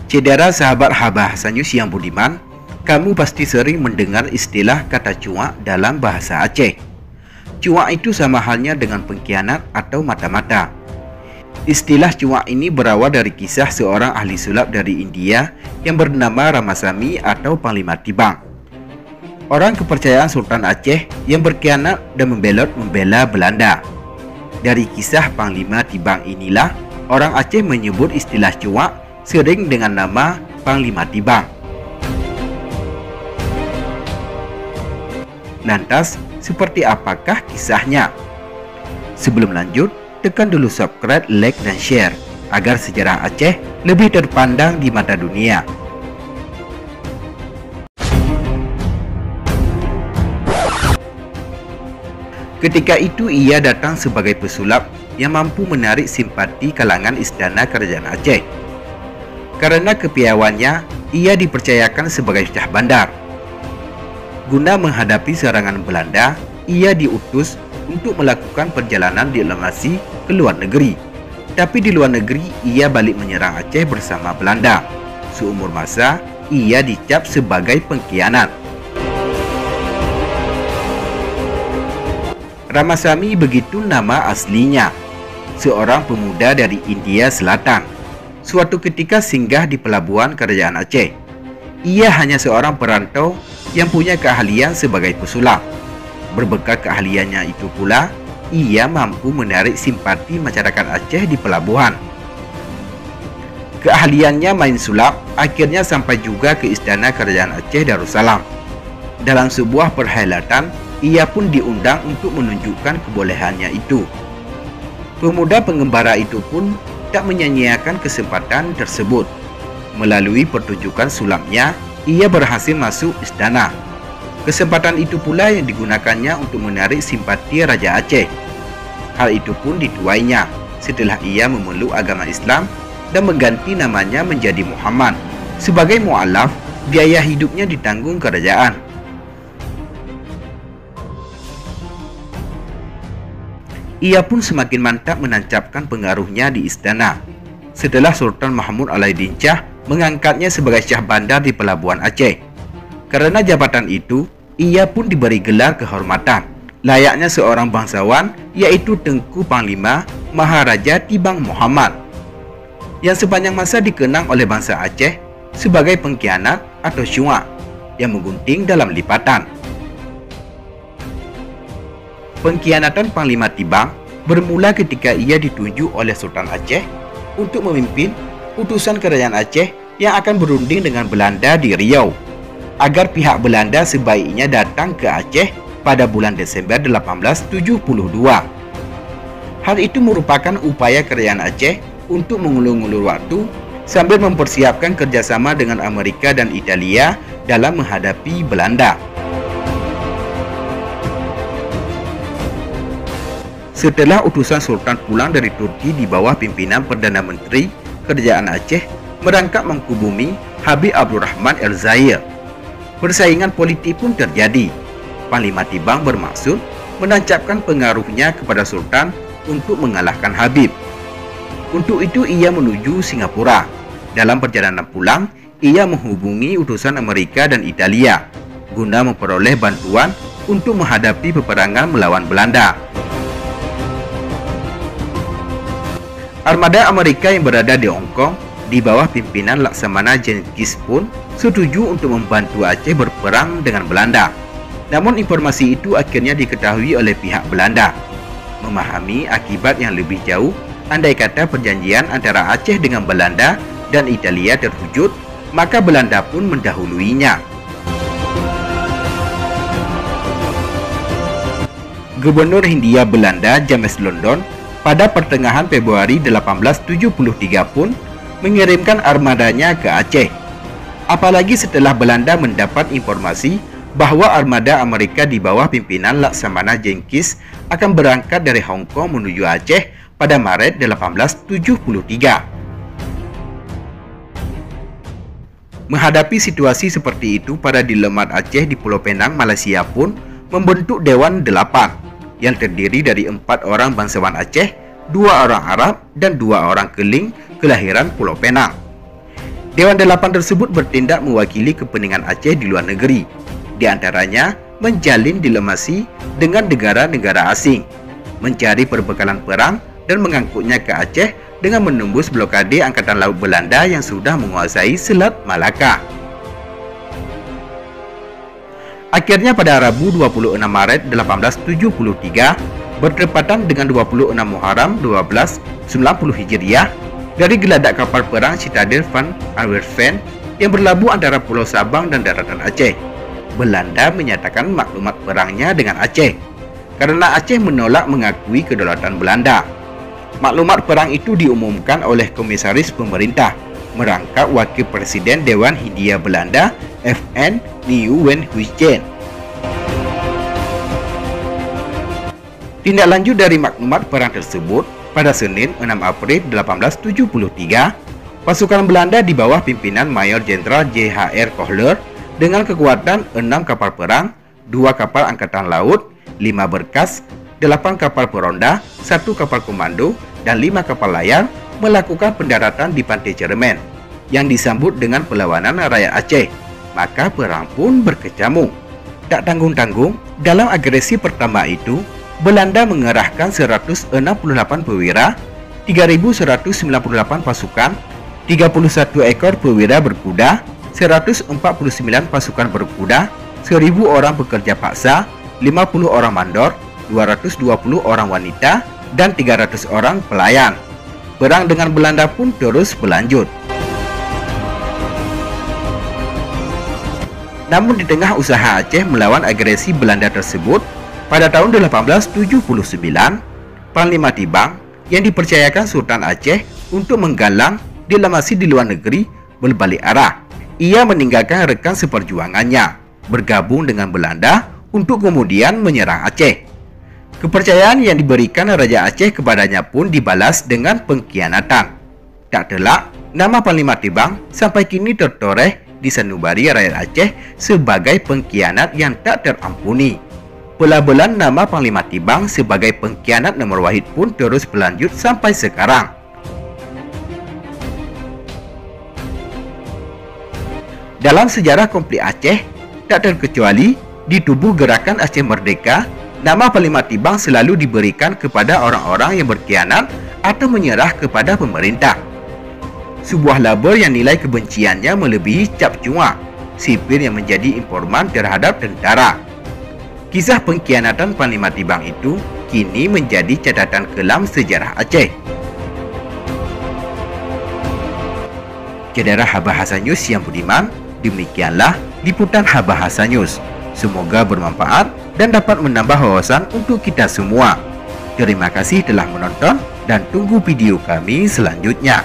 Cedera sahabat Bahasa News yang budiman, kamu pasti sering mendengar istilah kata cuak dalam bahasa Aceh. Cuak itu sama halnya dengan pengkhianat atau mata-mata. Istilah cuak ini berawal dari kisah seorang ahli sulap dari India yang bernama Ramasamy atau Panglima Tibang. Orang kepercayaan Sultan Aceh yang berkhianat dan membela Belanda. Dari kisah Panglima Tibang inilah, orang Aceh menyebut istilah cuak sering dengan nama Panglima Tibang. Lantas, seperti apakah kisahnya? Sebelum lanjut, tekan dulu subscribe, like, dan share agar sejarah Aceh lebih terpandang di mata dunia. Ketika itu ia datang sebagai pesulap yang mampu menarik simpati kalangan istana kerajaan Aceh. Karena kepiawaiannya, ia dipercayakan sebagai Syah Bandar. Guna menghadapi serangan Belanda, ia diutus untuk melakukan perjalanan diplomasi ke luar negeri. Tapi di luar negeri, ia balik menyerang Aceh bersama Belanda. Seumur masa, ia dicap sebagai pengkhianat. Ramasamy begitu nama aslinya, seorang pemuda dari India Selatan. Suatu ketika singgah di pelabuhan kerajaan Aceh. Ia hanya seorang perantau yang punya keahlian sebagai pesulap. Berbekal keahliannya itu pula, ia mampu menarik simpati masyarakat Aceh di pelabuhan. Keahliannya main sulap akhirnya sampai juga ke istana kerajaan Aceh Darussalam. Dalam sebuah perhelatan, ia pun diundang untuk menunjukkan kebolehannya itu. Pemuda pengembara itu pun tak menyia-nyiakan kesempatan tersebut. Melalui pertunjukan sulapnya, ia berhasil masuk istana. Kesempatan itu pula yang digunakannya untuk menarik simpati Raja Aceh. Hal itu pun dituainya setelah ia memeluk agama Islam dan mengganti namanya menjadi Muhammad. Sebagai mu'alaf, biaya hidupnya ditanggung kerajaan. Ia pun semakin mantap menancapkan pengaruhnya di istana. Setelah Sultan Mahmud Alauddin Shah mengangkatnya sebagai Syah Bandar di pelabuhan Aceh. Karena jabatan itu, ia pun diberi gelar kehormatan layaknya seorang bangsawan, yaitu Tengku Panglima Maharaja Tibang Muhammad, yang sepanjang masa dikenang oleh bangsa Aceh sebagai pengkhianat atau cuak yang menggunting dalam lipatan. Pengkhianatan Panglima Tibang bermula ketika ia ditunjuk oleh Sultan Aceh untuk memimpin utusan kerajaan Aceh yang akan berunding dengan Belanda di Riau, agar pihak Belanda sebaiknya datang ke Aceh pada bulan Desember 1872. Hal itu merupakan upaya kerajaan Aceh untuk mengulur-ngulur waktu sambil mempersiapkan kerjasama dengan Amerika dan Italia dalam menghadapi Belanda. Setelah utusan Sultan pulang dari Turki di bawah pimpinan Perdana Menteri Kerajaan Aceh merangkap Mangku Bumi Habib Abdurrahman El-Zahir, persaingan politik pun terjadi. Panglima Tibang bermaksud menancapkan pengaruhnya kepada Sultan untuk mengalahkan Habib. Untuk itu ia menuju Singapura. Dalam perjalanan pulang, ia menghubungi utusan Amerika dan Italia guna memperoleh bantuan untuk menghadapi peperangan melawan Belanda. Armada Amerika yang berada di Hong Kong di bawah pimpinan Laksamana Jenkins pun setuju untuk membantu Aceh berperang dengan Belanda. Namun informasi itu akhirnya diketahui oleh pihak Belanda. Memahami akibat yang lebih jauh, andai kata perjanjian antara Aceh dengan Belanda dan Italia terwujud, maka Belanda pun mendahuluinya. Gubernur Hindia Belanda James London pada pertengahan Februari 1873 pun mengirimkan armadanya ke Aceh. Apalagi setelah Belanda mendapat informasi bahwa armada Amerika di bawah pimpinan Laksamana Jenkins akan berangkat dari Hong Kong menuju Aceh pada Maret 1874. Menghadapi situasi seperti itu, para diplomat Aceh di Pulau Penang, Malaysia pun membentuk Dewan 8 yang terdiri dari 4 orang bangsawan Aceh, 2 orang Arab, dan 2 orang Keling kelahiran Pulau Penang. Dewan 8 tersebut bertindak mewakili kepentingan Aceh di luar negeri, di antaranya menjalin diplomasi dengan negara-negara asing, mencari perbekalan perang dan mengangkutnya ke Aceh dengan menembus blokade Angkatan Laut Belanda yang sudah menguasai Selat Malaka. Akhirnya pada Rabu 26 Maret 1873 bertepatan dengan 26 Muharram 1290 Hijriah, dari geladak kapal perang Citadel van Antwerpen yang berlabuh antara Pulau Sabang dan daratan Aceh, Belanda menyatakan maklumat perangnya dengan Aceh karena Aceh menolak mengakui kedaulatan Belanda. Maklumat perang itu diumumkan oleh Komisaris Pemerintah merangkap Wakil Presiden Dewan Hindia Belanda F.N. Nieuwenhuizen. Tindak lanjut dari maklumat perang tersebut, pada Senin 6 April 1873, pasukan Belanda di bawah pimpinan Mayor Jenderal J.H.R. Kohler dengan kekuatan 6 kapal perang, 2 kapal angkatan laut, 5 berkas, 8 kapal peronda, 1 kapal komando, dan 5 kapal layar melakukan pendaratan di pantai Cermen yang disambut dengan perlawanan rakyat Aceh. Maka perang pun berkecamuk. Tak tanggung-tanggung, dalam agresi pertama itu, Belanda mengerahkan 168 perwira, 3.198 pasukan, 31 ekor perwira berkuda, 149 pasukan berkuda, 1.000 orang pekerja paksa, 50 orang mandor, 220 orang wanita, dan 300 orang pelayan. Perang dengan Belanda pun terus berlanjut. Namun di tengah usaha Aceh melawan agresi Belanda tersebut, pada tahun 1879, Panglima Tibang yang dipercayakan Sultan Aceh untuk menggalang diplomasi di luar negeri berbalik arah. Ia meninggalkan rekan seperjuangannya, bergabung dengan Belanda untuk kemudian menyerang Aceh. Kepercayaan yang diberikan Raja Aceh kepadanya pun dibalas dengan pengkhianatan. Tak telak, nama Panglima Tibang sampai kini tertoreh di sanubari rakyat Aceh sebagai pengkhianat yang tak terampuni. Pelabelan nama Panglima Tibang sebagai pengkhianat nomor wahid pun terus berlanjut sampai sekarang. Dalam sejarah konflik Aceh, tak terkecuali di tubuh gerakan Aceh Merdeka, nama Panglima Tibang selalu diberikan kepada orang-orang yang berkhianat atau menyerah kepada pemerintah. Sebuah label yang nilai kebenciannya melebihi cap cua, sipir yang menjadi informan terhadap tentara. Kisah pengkhianatan Panglima Tibang itu kini menjadi catatan kelam sejarah Aceh. Saudara Habahasa News yang budiman, demikianlah liputan Habahasa News. Semoga bermanfaat dan dapat menambah wawasan untuk kita semua. Terima kasih telah menonton dan tunggu video kami selanjutnya.